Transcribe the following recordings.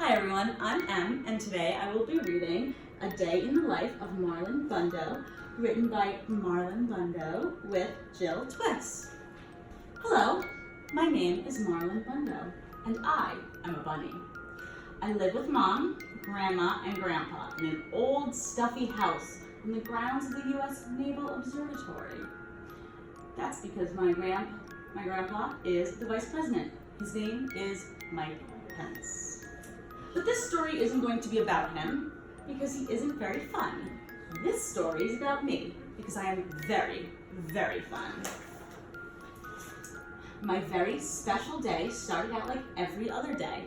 Hi everyone, I'm Em, and today I will be reading A Day in the Life of Marlon Bundo, written by Marlon Bundo with Jill Twiss. Hello, my name is Marlon Bundo, and I am a bunny. I live with Mom, Grandma, and Grandpa in an old stuffy house on the grounds of the U.S. Naval Observatory. That's because my grandpa is the Vice President. His name is Mike Pence. But this story isn't going to be about him because he isn't very fun. This story is about me because I am very, very fun. My very special day started out like every other day.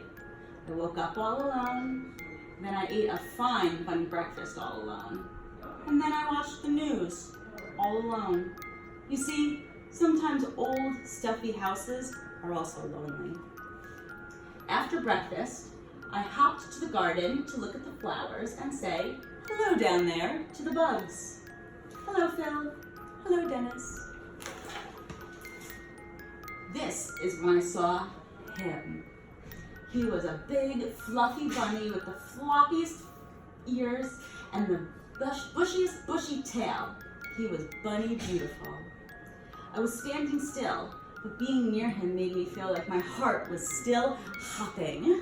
I woke up all alone, then I ate a fine fun breakfast all alone, and then I watched the news all alone. You see, sometimes old, stuffy houses are also lonely. After breakfast, I hopped to the garden to look at the flowers and say, hello down there, to the bugs. Hello, Phil. Hello, Dennis. This is when I saw him. He was a big, fluffy bunny with the floppiest ears and the bushiest bushy tail. He was bunny beautiful. I was standing still, but being near him made me feel like my heart was still hopping.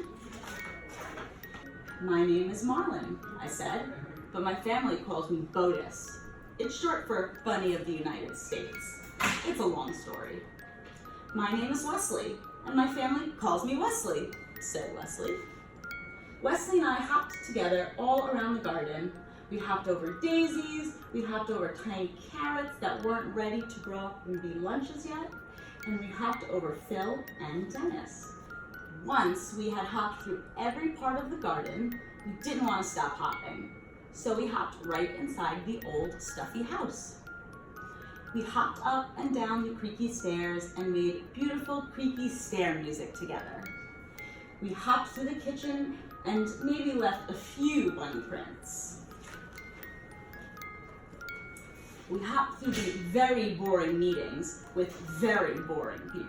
My name is Marlon, I said, but my family calls me Botus. It's short for Bunny of the United States. It's a long story. My name is Wesley, and my family calls me Wesley, said Wesley. Wesley and I hopped together all around the garden. We hopped over daisies, we hopped over tiny carrots that weren't ready to grow up and be lunches yet, and we hopped over Phil and Dennis. Once we had hopped through every part of the garden, we didn't want to stop hopping, so we hopped right inside the old stuffy house. We hopped up and down the creaky stairs and made beautiful creaky stair music together. We hopped through the kitchen and maybe left a few bunny prints. We hopped through the very boring meetings with very boring people.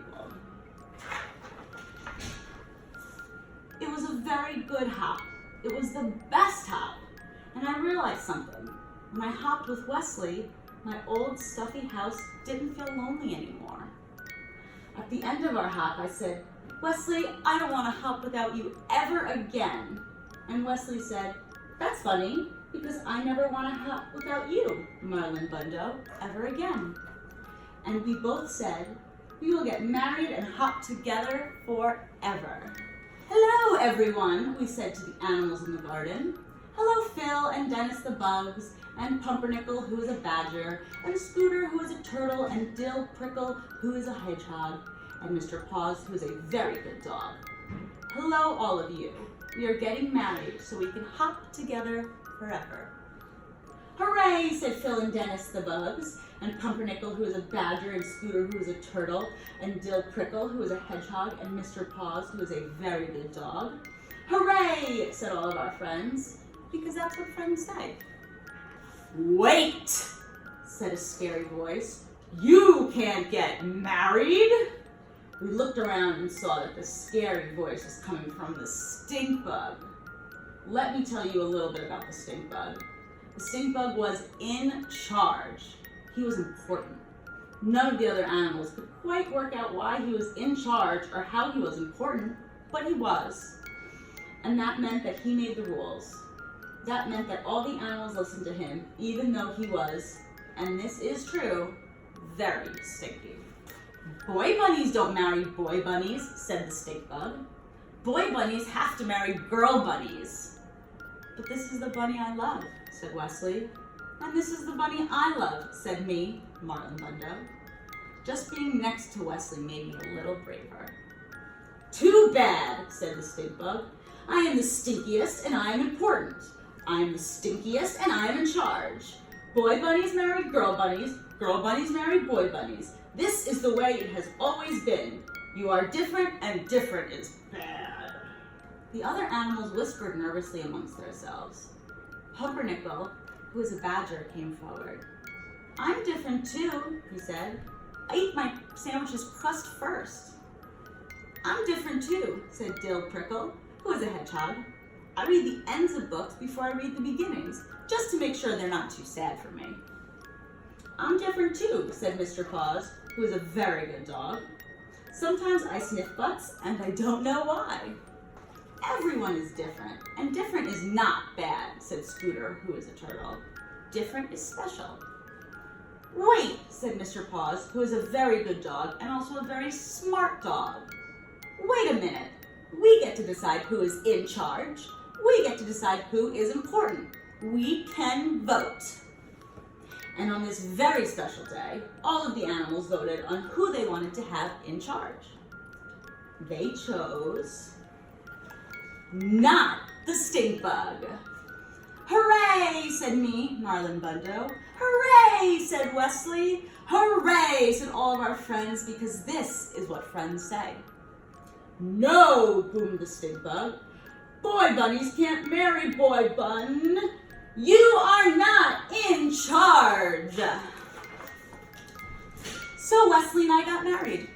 It was a very good hop. It was the best hop. And I realized something. When I hopped with Wesley, my old stuffy house didn't feel lonely anymore. At the end of our hop, I said, Wesley, I don't want to hop without you ever again. And Wesley said, that's funny, because I never want to hop without you, Marlon Bundo, ever again. And we both said, we will get married and hop together forever. Hello, everyone, we said to the animals in the garden. Hello, Phil and Dennis the bugs, and Pumpernickel, who is a badger, and Scooter, who is a turtle, and Dill Prickle, who is a hedgehog, and Mr. Paws, who is a very good dog. Hello, all of you. We are getting married so we can hop together forever. Hooray, said Phil and Dennis the bugs, and Pumpernickel, who is a badger, and Scooter, who is a turtle, and Dill Prickle, who is a hedgehog, and Mr. Paws, who is a very good dog. Hooray, said all of our friends, because that's what friends say. Wait, said a scary voice. You can't get married. We looked around and saw that the scary voice was coming from the stink bug. Let me tell you a little bit about the stink bug. The stink bug was in charge. He was important. None of the other animals could quite work out why he was in charge or how he was important, but he was. And that meant that he made the rules. That meant that all the animals listened to him, even though he was, and this is true, very stinky. Boy bunnies don't marry boy bunnies, said the stink bug. Boy bunnies have to marry girl bunnies. But this is the bunny I love, said Wesley. And this is the bunny I love, said me, Marlon Bundo. Just being next to Wesley made me a little braver. Too bad, said the stink bug. I am the stinkiest and I am important. I am the stinkiest and I am in charge. Boy bunnies marry girl bunnies marry boy bunnies. This is the way it has always been. You are different and different is bad. The other animals whispered nervously amongst themselves. Pumpernickel, who is a badger, came forward. I'm different too, he said. I eat my sandwich's crust first. I'm different too, said Dill Prickle, who is a hedgehog. I read the ends of books before I read the beginnings, just to make sure they're not too sad for me. I'm different too, said Mr. Paws, who is a very good dog. Sometimes I sniff butts, and I don't know why. Everyone is different, and different is not bad, said Scooter, who is a turtle. Different is special. Wait, said Mr. Paws, who is a very good dog and also a very smart dog. Wait a minute. We get to decide who is in charge. We get to decide who is important. We can vote. And on this very special day, all of the animals voted on who they wanted to have in charge. They chose not the stink bug. Hooray, said me, Marlon Bundo. Hooray, said Wesley. Hooray, said all of our friends, because this is what friends say. No, boomed the stink bug. Boy bunnies can't marry boy bun. You are not in charge. So Wesley and I got married.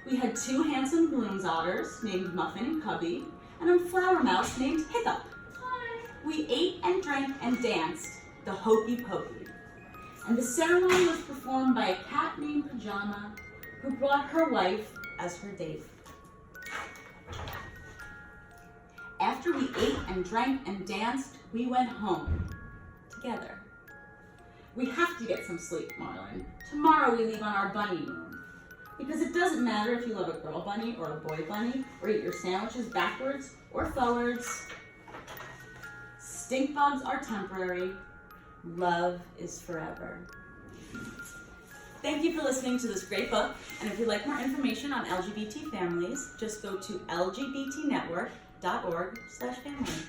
We had 2 handsome groom's otters named Muffin and Cubby, and a flower mouse named Hiccup. Hi. We ate and drank and danced the hokey pokey. And the ceremony was performed by a cat named Pajama, who brought her wife as her date. After we ate and drank and danced, we went home together. We have to get some sleep, Marlon. Tomorrow we leave on our bunny moon. Because it doesn't matter if you love a girl bunny or a boy bunny, or eat your sandwiches backwards or forwards. Stink bugs are temporary. Love is forever. Thank you for listening to this great book. And if you'd like more information on LGBT families, just go to lgbtnetwork.org/family.